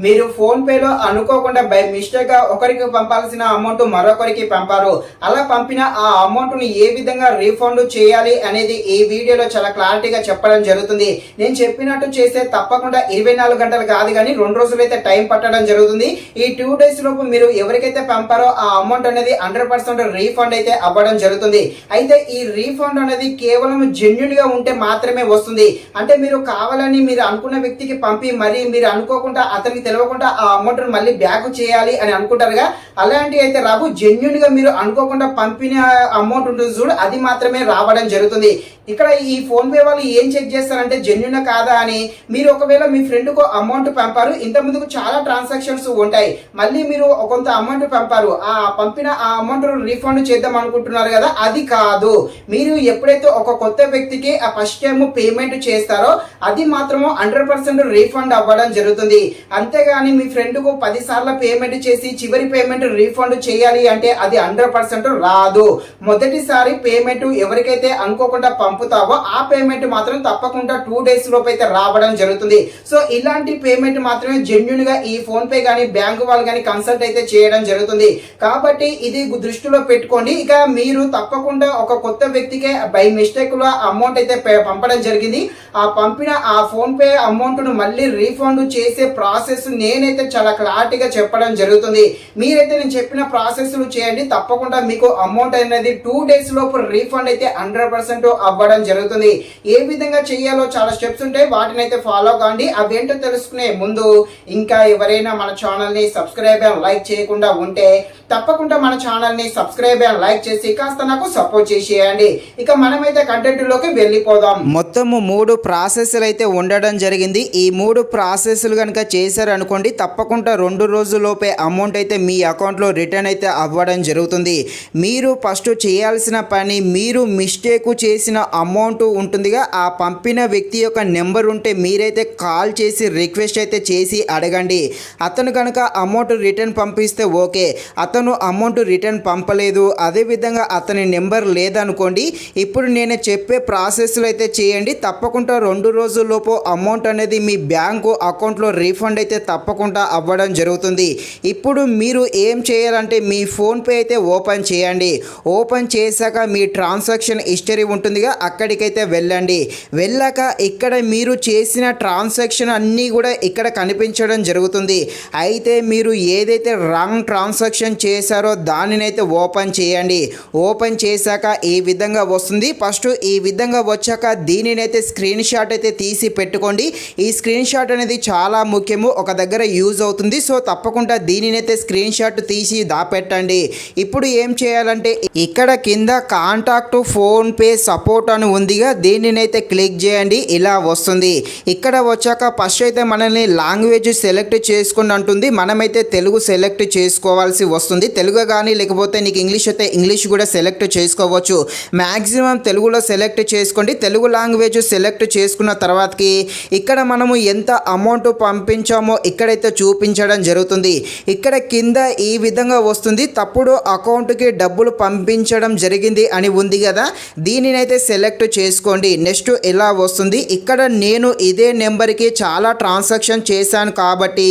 మీరు ఫోన్ పేలో అనుకోకుండా బై మిస్టేక్ గా ఒకరికి పంపాల్సిన అమౌంట్ మరొకరికి పంపారు. అలా పంపిన ఆ అమౌంట్ ని ఏ విధంగా రీఫండ్ చేయాలి అనేది ఈ వీడియోలో చాలా క్లారిటీగా చెప్పడం జరుగుతుంది. నేను చెప్పినట్టు చేస్తే తప్పకుండా 24 గంటలు కాదు కానీ 2 రోజులైతే టైం పట్టడం జరుగుతుంది. ఈ 2 డేస్ లోపు మీరు ఎవరికైతే పంపారో ఆ అమౌంట్ అనేది 100% రీఫండ్ అయితే అవ్వడం జరుగుతుంది. అయితే ఈ రీఫండ్ అనేది కేవలం జెన్యూన్ గా ఉంటే మాత్రమే వస్తుంది. అంటే మీరు కావాలని మీరు అనుకున్న వ్యక్తికి పంపి మరి మీరు అనుకోకుండా అతనికి తెలియకుండా ఆ అమౌంట్ మళ్ళీ బ్యాక్ చేయాలి అని అనుకుంటారుగా, అలాంటి అయితే రావు. జెన్యూన్ గా మీరు అనుకోకుండా పంపిన అమౌంట్ ఉంటుంది చూడు, అది మాత్రమే రావడం జరుగుతుంది. ఇక్కడ ఈ ఫోన్ పే వాళ్ళు ఏం చెక్ చేస్తారంటే జెన్యూన్ కాదా అని. మీరు ఒకవేళ మీ ఫ్రెండ్ కు అమౌంట్ పంపారు, ఇంత ముందుకు చాలా ట్రాన్సాక్షన్స్ ఉంటాయి, మళ్ళీ మీరు కొంత అమౌంట్ పంపారు, ఆ పంపిన ఆ అమౌంట్ రీఫండ్ చేద్దాం అనుకుంటున్నారు కదా, అది కాదు. మీరు ఎప్పుడైతే ఒక కొత్త వ్యక్తికి ఆ ఫస్ట్ టైం పేమెంట్ చేస్తారో అది మాత్రము 100% రీఫండ్ అవ్వడం జరుగుతుంది. అంతేగాని మీ ఫ్రెండ్ కు 10 సార్లు పేమెంట్ చేసి చివరి పేమెంట్ రీఫండ్ చేయాలి అంటే అది 100% రాదు. మొదటిసారి పేమెంట్ ఎవరికైతే అనుకోకుండా పంపుతావో ఆ పేమెంట్ మాత్రం తప్పకుండా 2 డేస్ లోపు అయితే రావడం జరుగుతుంది. సో ఇలాంటి పేమెంట్ మాత్రమే జెన్యూన్ గా ఈ ఫోన్ పే గానీ బ్యాంకు వాళ్ళు కానీ కన్సల్ట్ అయితే చేయడం జరుగుతుంది. కాబట్టి ఇది దృష్టిలో పెట్టుకోండి. ఇక మీరు తప్పకుండా ఒక కొత్త వ్యక్తికే బై మిస్టేక్ లో అమౌంట్ అయితే పంపడం జరిగింది, ఆ పంపిన ఆ ఫోన్ పే అమౌంట్ ను మళ్ళీ రీఫండ్ చేసే ప్రాసెస్ నేనైతే చాలా క్లారిటీగా చెప్పడం జరుగుతుంది. మీరైతే నేను చెప్పిన ప్రాసెస్ చేయండి, తప్పకుండా మీకు అమౌంట్ అనేది 2 డేస్ లోపు రీఫండ్ అయితే 100% అవ్వడం జరుగుతుంది. ఏ విధంగా చేయాలో చాలా స్టెప్స్ ఉంటాయి, వాటిని అయితే ఫాలో కాండి. అవేంటో తెలుసుకునే ముందు ఇంకా ఎవరైనా మన ఛానల్ ని సబ్స్క్రైబ్ అండ్ లైక్ చేయకుండా ఉంటే తప్పకుండా మన ఛానల్ ని సబ్స్క్రైబ్ అండ్ లైక్ చేసి కాస్త నాకు సపోర్ట్ చేసేయండి. ఇక మనమైతే కంటెంట్ లోకి వెళ్ళిపోదాం. మొత్తము 3 ప్రాసెస్లు అయితే ఉండడం జరిగింది. ఈ 3 ప్రాసెస్లు కనుక చేశారనుకోండి తప్పకుండా 2 రోజుల్లోపే అమౌంట్ అయితే మీ అకౌంట్లో రిటర్న్ అయితే అవ్వడం జరుగుతుంది. మీరు ఫస్ట్ చేయాల్సిన పని, మీరు మిస్టేక్ చేసిన అమౌంట్ ఉంటుందిగా, ఆ పంపిన వ్యక్తి యొక్క నెంబర్ ఉంటే మీరైతే కాల్ చేసి రిక్వెస్ట్ అయితే చేసి అడగండి. అతను కనుక అమౌంట్ రిటర్న్ పంపిస్తే ఓకే, అతను అమౌంట్ రిటర్న్ పంపలేదు, అదేవిధంగా అతని నెంబర్ లేదనుకోండి, ఇప్పుడు నేను చెప్పే ప్రాసెస్లు అయితే చేయండి. తప్పకుండా 2 రోజుల్లోపు అమౌంట్ అనేది మీ బ్యాంకు అకౌంట్లో రీఫండ్ అయితే తప్పకుండా అవ్వడం జరుగుతుంది. ఇప్పుడు మీరు ఏం చేయాలంటే మీ ఫోన్పే అయితే ఓపెన్ చేయండి. ఓపెన్ చేశాక మీ ట్రాన్సాక్షన్ హిస్టరీ ఉంటుందిగా, అక్కడికైతే వెళ్ళండి. వెళ్ళాక ఇక్కడ మీరు చేసిన ట్రాన్సాక్షన్ అన్నీ కూడా ఇక్కడ కనిపించడం జరుగుతుంది. అయితే మీరు ఏదైతే రాంగ్ ట్రాన్సాక్షన్ చేశారో దానినైతే ఓపెన్ చేయండి. ఓపెన్ చేశాక ఈ విధంగా వస్తుంది. ఫస్ట్ ఈ విధంగా వచ్చాక దీనినైతే స్క్రీన్ షాట్ అయితే తీసి పెట్టుకోండి. ఈ స్క్రీన్ షాట్ అనేది చాలా ముఖ్యము, ఒక దగ్గర యూజ్ అవుతుంది. సో తప్పకుండా దీనినైతే స్క్రీన్ షాట్ తీసి దాపెట్టండి. ఇప్పుడు ఏం చేయాలంటే ఇక్కడ కింద కాంటాక్ట్ ఫోన్ పే సపోర్ట్ అని ఉందిగా, దీనినైతే క్లిక్ చేయండి. ఇలా వస్తుంది. ఇక్కడ వచ్చాక ఫస్ట్ అయితే మనల్ని లాంగ్వేజ్ సెలెక్ట్ చేసుకుని అంటుంది. మనమైతే తెలుగు సెలెక్ట్ చేసుకోవాల్సి వస్తుంది. తెలుగు కానీ లేకపోతే నీకు ఇంగ్లీష్ అయితే ఇంగ్లీష్ కూడా సెలెక్ట్ చేసుకోవచ్చు. మ్యాక్సిమం తెలుగులో సెలెక్ట్ చేసుకోండి. తెలుగు లాంగ్వేజ్ సెలెక్ట్ చేసుకున్న తర్వాతకి ఇక్కడ మనము ఎంత అమౌంట్ పంపించామో ఇక్కడైతే చూపించడం జరుగుతుంది. ఇక్కడ కింద ఈ విధంగా వస్తుంది, తప్పుడు అకౌంట్కి డబ్బులు పంపించడం జరిగింది అని ఉంది కదా, దీనినైతే సెలెక్ట్ చేసుకోండి. నెక్స్ట్ ఇలా వస్తుంది. ఇక్కడ నేను ఇదే నెంబర్కి చాలా ట్రాన్సాక్షన్ చేశాను కాబట్టి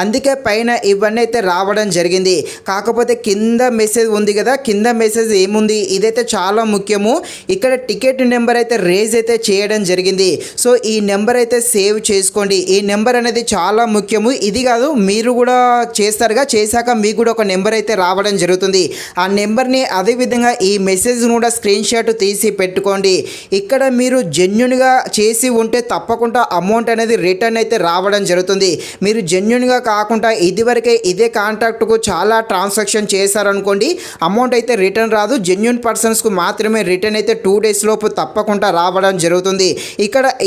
అందుకే పైన ఇవన్నీ అయితే రావడం జరిగింది. కాకపోతే కింద మెసేజ్ ఉంది కదా, కింద మెసేజ్ ఏముంది, ఇదైతే చాలా ముఖ్యము. ఇక్కడ టికెట్ నెంబర్ అయితే రేజ్ అయితే చేయడం జరిగింది. సో ఈ నెంబర్ అయితే సేవ్ చేసుకోండి. ఈ నెంబర్ అనేది చాలా ముఖ్యము. ఇది కాదు, మీరు కూడా చేస్తారుగా, చేశాక మీకు కూడా ఒక నెంబర్ అయితే రావడం జరుగుతుంది. ఆ నెంబర్ని అదేవిధంగా ఈ మెసేజ్ కూడా స్క్రీన్ షాట్ తీసి పెట్టుకోండి. ఇక్కడ మీరు జెన్యూన్గా చేసి ఉంటే తప్పకుండా అమౌంట్ అనేది రిటర్న్ అయితే రావడం జరుగుతుంది. మీరు జెన్యూన్గా కాకుండా ఇదివరకే ఇదే కాంటాక్ట్కు చాలా ట్రాన్సాక్షన్ చేశారనుకోండి, అమౌంట్ అయితే రిటర్న్ రాదు. జెన్యూన్ పర్సన్స్కు మాత్రమే రిటర్న్ అయితే 2 డేస్ లోపు తప్పకుండా రావడం జరుగుతుంది.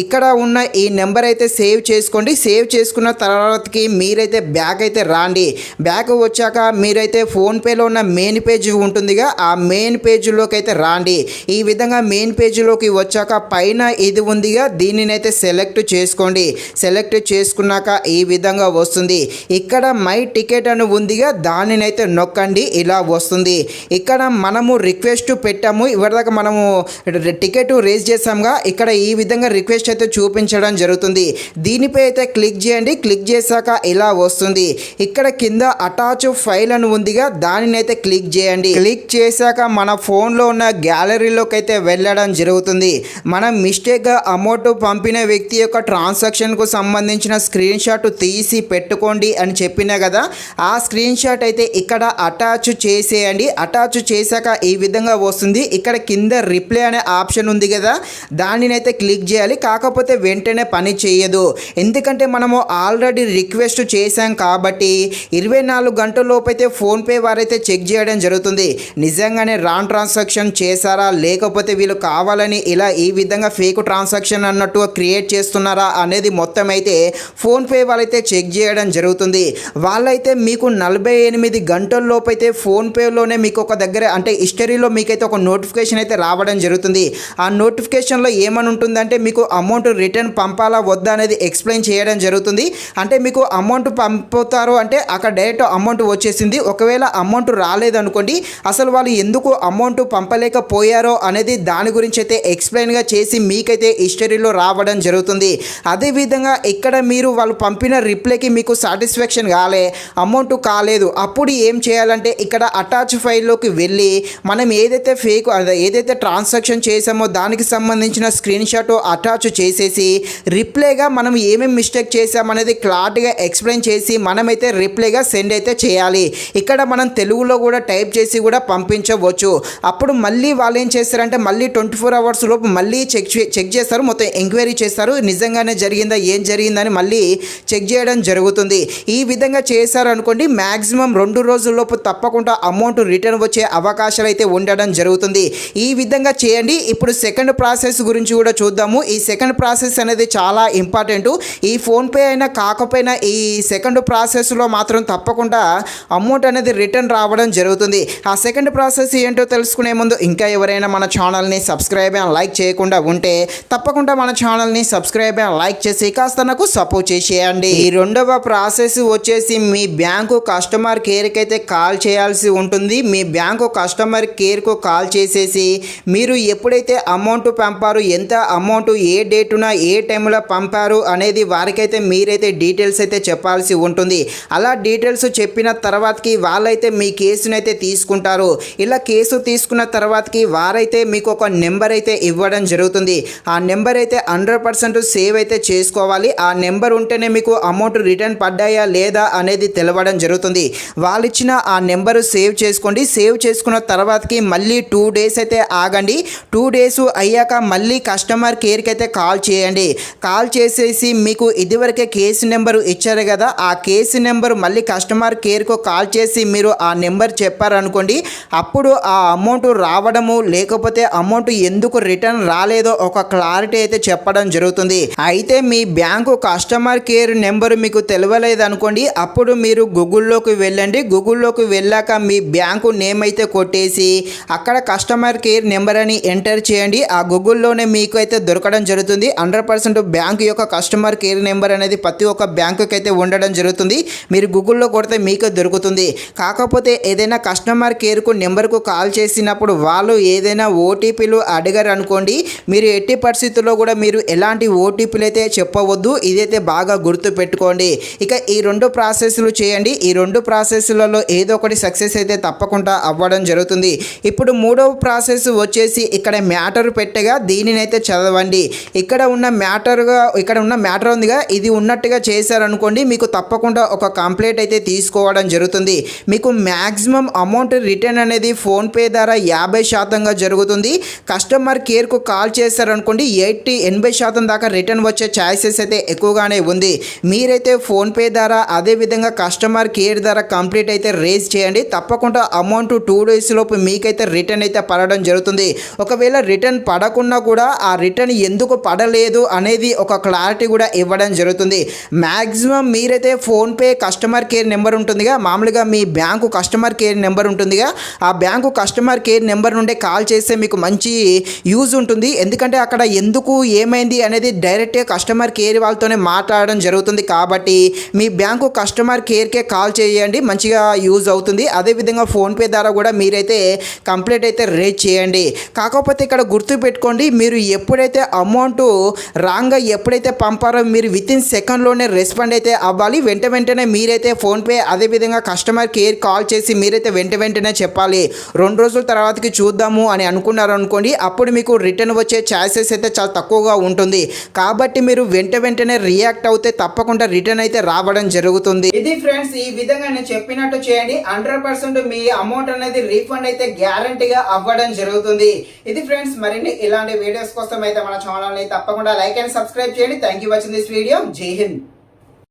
ఇక్కడ ఉన్న ఈ నెంబర్ అయితే సేవ్ చేసుకోండి. సేవ్ చేసుకున్న తర్వాతకి మీరైతే బ్యాక్ అయితే రాండి. బ్యాక్ వచ్చాక మీరైతే ఫోన్పేలో ఉన్న మెయిన్ పేజ్ ఉంటుందిగా, ఆ మెయిన్ పేజ్లోకి అయితే రాండి. ఈ విధంగా మెయిన్ పేజ్ పేజ్లోకి వచ్చాక పైన ఇది ఉందిగా, దీనినైతే సెలెక్ట్ చేసుకోండి. సెలెక్ట్ చేసుకున్నాక ఈ విధంగా వస్తుంది. ఇక్కడ మై టికెట్ అని ఉందిగా, దానినైతే నొక్కండి. ఇలా వస్తుంది. ఇక్కడ మనము రిక్వెస్ట్ పెట్టాము, ఇవరిదాకా మనము టికెట్ రేజ్ చేసాంగా, ఇక్కడ ఈ విధంగా రిక్వెస్ట్ అయితే చూపించడం జరుగుతుంది. దీనిపై అయితే క్లిక్ చేయండి. క్లిక్ చేశాక ఇలా వస్తుంది. ఇక్కడ కింద అటాచ్ ఫైల్ అని ఉందిగా, దానిని అయితే క్లిక్ చేయండి. క్లిక్ చేశాక మన ఫోన్లో ఉన్న గ్యాలరీలోకి అయితే వెళ్ళడం జరుగుతుంది. మనం మిస్టేక్గా అమౌంట్ పంపిన వ్యక్తి యొక్క ట్రాన్సాక్షన్కు సంబంధించిన స్క్రీన్ షాట్ తీసి పెట్టుకోండి అని చెప్పినా కదా, ఆ స్క్రీన్ షాట్ అయితే ఇక్కడ అటాచ్ చేసేయండి. అటాచ్ చేశాక ఈ విధంగా వస్తుంది. ఇక్కడ కింద రిప్లై అనే ఆప్షన్ ఉంది కదా, దానినైతే క్లిక్ చేయాలి. కాకపోతే వెంటనే పని చేయదు, ఎందుకంటే మనము ఆల్రెడీ రిక్వెస్ట్ చేశాం కాబట్టి 24 గంటల లోపైతే ఫోన్పే వారైతే చెక్ చేయడం జరుగుతుంది. నిజంగానే రాంగ్ ట్రాన్సాక్షన్ చేశారా, లేకపోతే వీళ్ళు కావాలని ఇలా ఈ విధంగా ఫేక్ ట్రాన్సాక్షన్ అన్నట్టుగా క్రియేట్ చేస్తున్నారా అనేది మొత్తం అయితే ఫోన్పే వాళ్ళైతే చెక్ చేయడం జరుగుతుంది. వాళ్ళైతే మీకు 48 గంటల లోపైతే ఫోన్పేలోనే మీకు ఒక దగ్గర అంటే హిస్టరీలో మీకైతే ఒక నోటిఫికేషన్ అయితే రావడం జరుగుతుంది. ఆ నోటిఫికేషన్లో ఏమని ఉంటుందంటే మీకు అమౌంట్ రిటర్న్ పంపాలా వద్దా అనేది ఎక్స్ప్లెయిన్ చేయడం జరుగుతుంది. అంటే మీకు అమౌంట్ పంపుతారు అంటే అక్కడ డైరెక్ట్ అమౌంట్ వచ్చేసింది. ఒకవేళ అమౌంట్ రాలేదనుకోండి, అసలు వాళ్ళు ఎందుకు అమౌంట్ పంపలేకపోయారో అనేది దాని గురించి అయితే ఎక్స్ప్లెయిన్గా చేసి మీకైతే హిస్టరీలో రావడం జరుగుతుంది. అదేవిధంగా ఇక్కడ మీరు వాళ్ళు పంపిన రిప్లైకి మీకు సాటిస్ఫాక్షన్ కాలే, అమౌంట్ కాలేదు, అప్పుడు ఏం చేయాలంటే ఇక్కడ అటాచ్ ఫైల్లోకి వెళ్ళి మనం ఏదైతే ఫేక్ ఏదైతే ట్రాన్సాక్షన్ చేసామో దానికి సంబంధించిన స్క్రీన్ షాట్ అటాచ్ చేసేసి రిప్లైగా మనం ఏమేమి మిస్టేక్ చేసామనేది క్లారిటీగా ఎక్స్ప్లెయిన్ చేసి మనమైతే రిప్లైగా సెండ్ అయితే చేయాలి. ఇక్కడ మనం తెలుగులో కూడా టైప్ చేసి కూడా పంపించవచ్చు. అప్పుడు మళ్ళీ వాళ్ళు ఏం చేస్తారంటే మళ్ళీ 24 అవర్స్ లోపు మళ్ళీ చెక్ చేస్తారు, మొత్తం ఎంక్వైరీ చేస్తారు, నిజంగానే జరిగిందా ఏం జరిగిందని మళ్ళీ చెక్ చేయడం జరుగుతుంది. ఈ విధంగా చేశారనుకోండి, మ్యాక్సిమం 2 రోజుల్లోపు తప్పకుండా అమౌంట్ రిటర్న్ వచ్చే అవకాశాలు అయితే ఉండడం జరుగుతుంది. ఈ విధంగా చేయండి. ఇప్పుడు సెకండ్ ప్రాసెస్ గురించి కూడా చూద్దాము. ఈ సెకండ్ ప్రాసెస్ అనేది చాలా ఇంపార్టెంట్. ఈ ఫోన్పే అయినా కాకపోయినా ఈ సెకండ్ ప్రాసెస్లో మాత్రం తప్పకుండా అమౌంట్ అనేది రిటర్న్ రావడం జరుగుతుంది. ఆ సెకండ్ ప్రాసెస్ ఏంటో తెలుసుకునే ముందు ఇంకా ఎవరైనా మన ఛానల్ని సబ్స్క్రైబ్ అండ్ లైక్ చేయకుండా ఉంటే తప్పకుండా మన ఛానల్ని సబ్స్క్రైబ్ అండ్ లైక్ చేసి కాస్త నాకు సపోర్ట్ చేసేయండి. ఈ రెండవ ప్రాసెస్ వచ్చేసి మీ బ్యాంకు కస్టమర్ కేర్కి అయితే కాల్ చేయాల్సి ఉంటుంది. మీ బ్యాంకు కస్టమర్ కేర్కు కాల్ చేసేసి మీరు ఎప్పుడైతే అమౌంట్ పంపారు, ఎంత అమౌంట్ ఏ డేటున ఏ టైంలో పంపారు అనేది వారికైతే మీరైతే డీటెయిల్స్ అయితే చెప్పాల్సి ఉంటుంది. అలా డీటెయిల్స్ చెప్పిన తర్వాతకి వాళ్ళైతే మీ కేసును అయితే తీసుకుంటారు. ఇలా కేసు తీసుకున్న తర్వాతకి వారైతే మీకు ఒక నెంబర్ అయితే ఇవ్వడం జరుగుతుంది. ఆ నెంబర్ అయితే 100% సేవ్ అయితే చేసుకోవాలి. ఆ నెంబర్ ఉంటేనే మీకు అమౌంట్ రిటర్న్ పడ్డాయా లేదా అనేది తెలవడం జరుగుతుంది. వాళ్ళు ఇచ్చిన ఆ నెంబరు సేవ్ చేసుకోండి. సేవ్ చేసుకున్న తర్వాతకి మళ్ళీ 2 డేస్ అయితే ఆగండి. 2 డేస్ అయ్యాక మళ్ళీ కస్టమర్ కేర్కి అయితే కాల్ చేయండి. కాల్ చేసేసి మీకు ఇదివరకే కేసు నెంబరు ఇచ్చారు కదా, ఆ కేసు నెంబరు మళ్ళీ కస్టమర్ కేర్కు కాల్ చేసి మీరు ఆ నెంబర్ చెప్పారనుకోండి, అప్పుడు ఆ అమౌంట్ రావడము లేకపోతే అమౌంట్ ఎందుకు రిటర్న్ రాలేదో ఒక క్లారిటీ అయితే చెప్పడం జరుగుతుంది. అయితే మీ బ్యాంకు కస్టమర్ కేర్ నెంబరు మీకు తెలియలేదు అనుకోండి, అప్పుడు మీరు గూగుల్లోకి వెళ్ళండి. గూగుల్లోకి వెళ్ళాక మీ బ్యాంకు నేమ్ అయితే కొట్టేసి అక్కడ కస్టమర్ కేర్ నెంబర్ అని ఎంటర్ చేయండి. ఆ గూగుల్లోనే మీకు అయితే దొరకడం జరుగుతుంది. 100% బ్యాంకు యొక్క కస్టమర్ కేర్ నెంబర్ అనేది ప్రతి ఒక్క బ్యాంకుకి అయితే ఉండడం జరుగుతుంది. మీరు గూగుల్లో కొడితే మీకు దొరుకుతుంది. కాకపోతే ఏదైనా కస్టమర్ కేర్కు నెంబర్కు కాల్ చేసినప్పుడు వాళ్ళు ఏదైనా ఓటీపీలు అడిగారు అనుకోండి, మీరు ఎట్టి పరిస్థితుల్లో కూడా మీరు ఎలాంటి ఓటీపీలు అయితే చెప్పవద్దు. ఇదైతే బాగా గుర్తు పెట్టుకోండి. ఇక ఈ 2 ప్రాసెస్లు చేయండి. ఈ 2 ప్రాసెస్లలో ఏదో ఒకటి సక్సెస్ అయితే తప్పకుండా అవ్వడం జరుగుతుంది. ఇప్పుడు 3వ ప్రాసెస్ వచ్చేసి ఇక్కడ మ్యాటర్ పెట్టగా దీనినైతే చదవండి. ఇక్కడ ఉన్న మ్యాటర్ ఉందిగా, ఇది ఉన్నట్టుగా చేశారనుకోండి, మీకు తప్పకుండా ఒక కంప్లైంట్ అయితే తీసుకోవడం జరుగుతుంది. మీకు మ్యాక్సిమం అమౌంట్ రిటర్న్ అనేది ఫోన్పే ద్వారా 50% జరుగుతుంది. కస్టమర్ కేర్కు కాల్ చేశారనుకోండి 80% దాకా రిటర్న్ వచ్చే ఛాయిసెస్ అయితే ఎక్కువగానే ఉంది. మీరైతే ఫోన్పే ద్వారా అదేవిధంగా కస్టమర్ కేర్ ద్వారా కంప్లీట్ అయితే రేజ్ చేయండి. తప్పకుండా అమౌంట్ 2 డేస్ లోపు మీకైతే రిటర్న్ అయితే పడడం జరుగుతుంది. ఒకవేళ రిటర్న్ పడకుండా కూడా ఆ రిటర్న్ ఎందుకు పడలేదు అనేది ఒక క్లారిటీ కూడా ఇవ్వడం జరుగుతుంది. మ్యాక్సిమం మీరైతే ఫోన్పే కస్టమర్ కేర్ నెంబర్ ఉంటుందిగా, మామూలుగా మీ బ్యాంకు కస్టమర్ కేర్ నెంబర్ ఉంటుందిగా, ఆ బ్యాంకు కస్టమర్ కేర్ నెంబర్ నుండే కాల్ చేస్తే మీకు మంచి యూజ్ ఉంటుంది. ఎందుకంటే అక్కడ ఎందుకు ఏమైంది అనేది డైరెక్ట్గా కస్టమర్ కేర్ వాళ్ళతోనే మాట్లాడడం జరుగుతుంది. కాబట్టి మీ బ్యాంకు కస్టమర్ కేర్కే కాల్ చేయండి, మంచిగా యూజ్ అవుతుంది. అదేవిధంగా ఫోన్పే ద్వారా కూడా మీరైతే కంప్లైంట్ అయితే రేజ్ చేయండి. కాకపోతే ఇక్కడ గుర్తుపెట్టుకోండి, మీరు ఎప్పుడైతే అమౌంట్ రాంగ్గా ఎప్పుడైతే పంపారో మీరు వితిన్ సెకండ్లోనే రెస్పాండ్ అయితే అవ్వాలి. వెంటనే మీరైతే ఫోన్పే అదేవిధంగా కస్టమర్ కేర్ కాల్ చేసి మీరైతే వెంటనే చెప్పాలి. 2 రోజుల తర్వాతకి చూద్దాము అని అనుకున్నారు అనుకోండి, అప్పుడు మీకు రిటర్న్ వచ్చే ఛాన్సెస్ అయితే చాలా తక్కువగా ఉంటుంది. కాబట్టి మీరు వెంటనే రియాక్ట్ అవుతే తప్పకుండా రిటర్న్ అయితే రావడం జరుగుతుంది. ఇది ఫ్రెండ్స్, ఈ విధంగా నేను చెప్పినట్టు చేయండి. 100% మీ అమౌంట్ అనేది రీఫండ్ అయితే గ్యారంటీగా అవ్వడం జరుగుతుంది. ఇది ఫ్రెండ్స్, మరిన్ని ఇలాంటి వీడియోస్ కోసం అయితే మన ఛానల్ ని తప్పకుండా లైక్ అండ్ సబ్స్క్రైబ్ చేయండి. Thank you watching this video. జై హింద్.